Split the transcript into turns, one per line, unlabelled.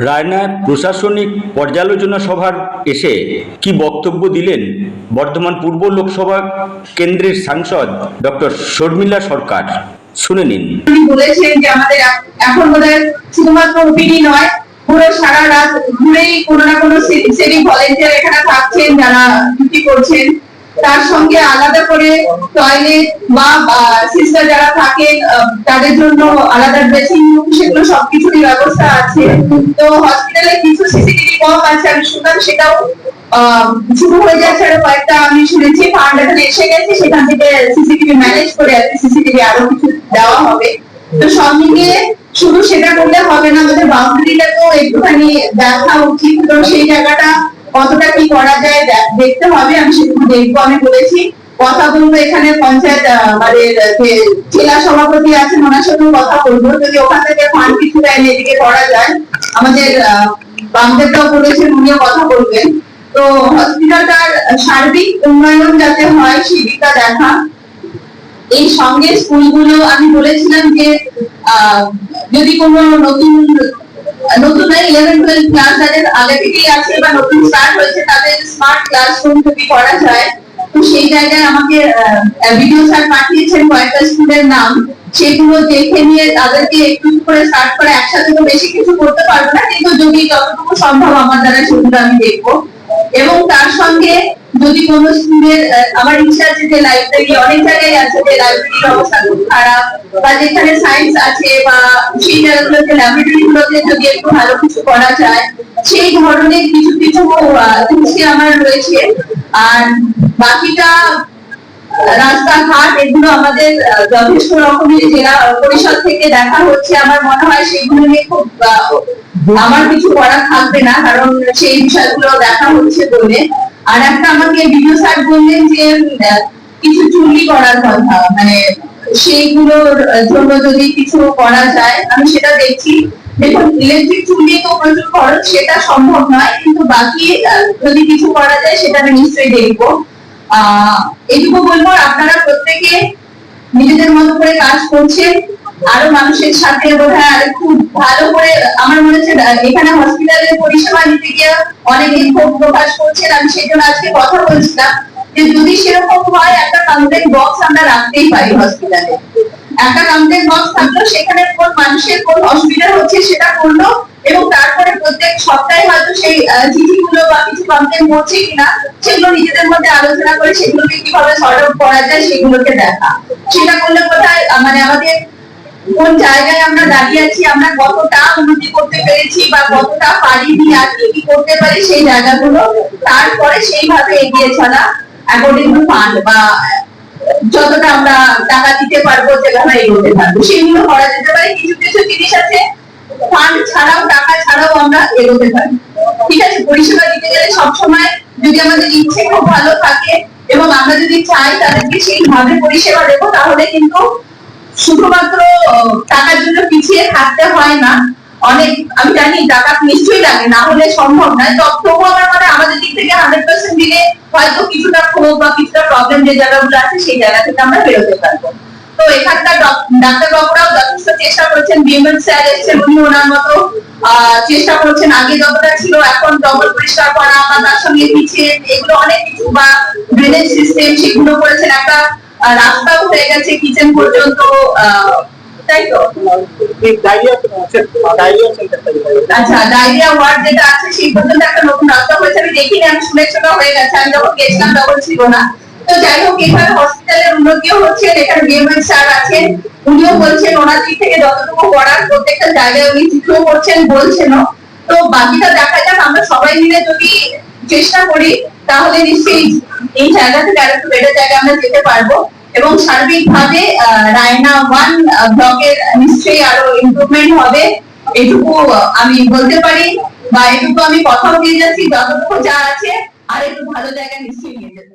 রায়নার প্রশাসনিক পর্যালোচনা সভার এসে কি বক্তব্য দিলেন বর্ধমান পূর্ব লোকসভা কেন্দ্রের সাংসদ ডক্টর শর্মিলা সরকার? শুনে নিন।
বলেছেন যে আমাদের এখন বোধহয় শুধুমাত্র ওপিডি নয়, পুরো সারা রাত ঘুরেই কোনো না কোনো সিভিক ভলেন্টিয়ার এখানে থাকছেন যারা ডিউটি করছেন। তার সঙ্গে আলাদা করে টয়লেট বা সিস্টার যারা থাকেন তাদের জন্য আলাদা ড্রেসিং রুম, সেগুলো সবকিছুরই ব্যবস্থা আছে। তো হসপিটালে কিছু সিসিটিভি কম আছে, আমি শুনলাম সেটাও শুরু হয়ে যাচ্ছে। আরো কয়েকটা আমি শুনেছি ফান্ড এখানে এসে গেছে, সেখান থেকে সিসিটিভি ম্যানেজ করে আর সিসিটিভি আরো কিছু দেওয়া হবে। তো সব মিলিয়ে শুধু সেটা করলে হবে না, আমাদের বাউন্ডারিটা তো একটুখানি দেখা উচিত। তো সেই জায়গাটা কতটা কি করা যায় দেখতে হবে, আমি সেটুকু দেখবো। আমি বলেছি কথা বলবো, এখানে পঞ্চায়েত আমাদের যে জেলা সভাপতি আছেন ওনার সাথেও কথা বলবো, যদি ওখান থেকে ফান্ড কিছু এনে এদিকে করা যায়। আমাদের বামদেবরাও বলেছেন উনিও কথা বলবেন। তো হসপিটালটার সার্বিক উন্নয়ন যাতে হয় সেই দিকটা দেখা। এই সঙ্গে স্কুলগুলো আমি বলেছিলাম যে যদি কোনো নতুন 11-12 ক্লাস যাদের আগে থেকেই আছে বা নতুন স্টার্ট হয়েছে তাদের স্মার্ট ক্লাসরুম যদি করা যায়, তো সেই জায়গায় আমাকে ভিডিও স্যার পাঠিয়েছেন কয়েকটা স্কুলের নাম, সেগুলো দেখে নিয়ে তাদেরকে একটু করে স্টার্ট করে, একসাথে তো বেশি কিছু করতে পারবো না, কিন্তু যদি যতটুকু সম্ভব আমার দ্বারা সেগুলো আমি দেখবো। এবং তার সঙ্গে যদি কোনো স্কুলের আমার ইচ্ছা আছে যে লাইব্রেরি, অনেক জায়গায় আছে যে লাইব্রেরির অবস্থা খুব খারাপ, বা যেখানে সায়েন্স আছে বা সেই জায়গাগুলোতে ল্যাবরেটরি গুলোতে যদি একটু ভালো কিছু করা যায়, সেই ধরনের কিছু কিছু দৃষ্টি আমার রয়েছে। আর বাকিটা রাস্তাঘাট এগুলো আমাদের যথেষ্ট রকমের জেলা পরিষদ থেকে দেখা হচ্ছে। আমার মনে হয় সেগুলো নিয়ে খুব আমার কিছু করা থাকবে না, কারণ সেই বিষয়গুলো দেখা হচ্ছে বলে। আর একটা আমাকে ভিডিও স্যার বললেন যে কিছু চুরি করার কথা, মানে সেইগুলোর জন্য যদি কিছু করা যায়, আমি সেটা দেখছি। দেখুন, ইলেকট্রিক চুরি তো প্রচুর খরচ, সেটা সম্ভব নয়, কিন্তু বাকি যদি কিছু করা যায় সেটা আমি নিশ্চয়ই দেখবো। এটুকু বলবো, আপনারা প্রত্যেকে নিজেদের মতো করে কাজ করছেন, আরো মানুষের সাথে বোধহয় আর খুব ভালো করে। আমার মনে হচ্ছে এখানে হসপিটালের পরিষেবা নিতে গিয়ে অনেকে ক্ষোভ প্রকাশ করছেন। আমি সেই জন্য আজকে কথা বলছিলাম যে যদি সেরকম হয়, একটা কমপ্লেন বক্স আমরা রাখতেই পারি হসপিটালে। একটা কমপ্লেন বক্স থাকলো, সেখানে কোন মানুষের কোন অসুবিধা হচ্ছে সেটা করলো, এবং তারপরে প্রত্যেক সপ্তাহে হয়তো সেই চিঠিগুলো বা কিছু কমপ্লেন করছে কিনা সেগুলো নিজেদের মধ্যে আলোচনা করে সেগুলোকে কিভাবে সর্ট আউট করা যায় সেগুলোকে দেখা। সেটা করলে কোথায় মানে আমাদের কোন জায়গায় আমরা দাঁড়িয়ে আছি, আমরা কতটা উন্নতি করতে পেরেছি বা কতটা পারিনি, আর কি করতে পারি সেই জায়গাগুলো, তারপরে সেইভাবে এগিয়ে চলা অ্যাকর্ডিং টু ফান্ড, বা যতটা আমরা টাকা দিতে পারবো যেভাবে এগোতে পারবো সেগুলো করা যেতে পারে। কিছু কিছু জিনিস আছে ফান্ড ছাড়াও, টাকা ছাড়াও আমরা এগোতে পারি। ঠিক আছে, পরিষেবা দিতে গেলে সবসময় যদি আমাদের ইচ্ছে খুব ভালো থাকে এবং আমরা যদি চাই তাদেরকে সেইভাবে পরিষেবা দেবো, তাহলে কিন্তু শুধুমাত্র টাকার জন্য পিছিয়ে থাকতে হয় না। অনেক আমি জানি টাকা নিশ্চয়ই লাগে, না হলে সম্ভব নয়। তবুও আমার মানে আমাদের দিক থেকে 100% দিলে হয়তো কিছুটা ক্ষোভ বা কিছুটা প্রবলেম যে জায়গাগুলো আছে সেই জায়গা থেকে আমরা বেরোতে পারবো। তো এখানকার ডাক্তার বাবুরাও যথেষ্ট চেষ্টা করছেন, বিএমএল স্যার এসেছেন, উনি ওনার মতো চেষ্টা করছেন। আগে যতটা ছিল এখন জঙ্গল পরিষ্কার করা বা তার সঙ্গে পিছিয়ে এগুলো অনেক কিছু, বা ড্রেনেজ সিস্টেম সেগুলো করেছেন। একটা রাস্তাও হয়ে গেছে কিচেন পর্যন্ত, তাই তো? আচ্ছা, ডায়রিয়া ওয়ার্ড যেটা আছে সেই পর্যন্ত একটা নতুন রাস্তা হয়েছে, আমি দেখিনি, আমি শুনেছি হয়ে গেছে, আমি যখন গেছিলাম তখন ছিল না। তো যাই হোক, এখানে হসপিটালের উন্নতিও হচ্ছে, এখানে বিএমএল স্যার আছেন, উনিও বলছেন ওনার দিক থেকে যতটুকু করার প্রত্যেকটা জায়গায় উনি চিত্রও করছেন, বলছেনও। তো বাকিটা দেখা যাক, আমরা সবাই মিলে যদি চেষ্টা করি তাহলে নিশ্চয়ই এই জায়গা থেকে আরেকটু বেটার জায়গায় আমরা যেতে পারবো। এবং সার্বিকভাবে রায়না 1 ব্লকের নিশ্চয়ই আরো ইমপ্রুভমেন্ট হবে, এটুকু আমি বলতে পারি, বা এটুকু আমি কথাও দিয়ে যাচ্ছি, যতটুকু যা আছে আর একটু ভালো জায়গায় নিশ্চয়ই নিয়ে যেতে।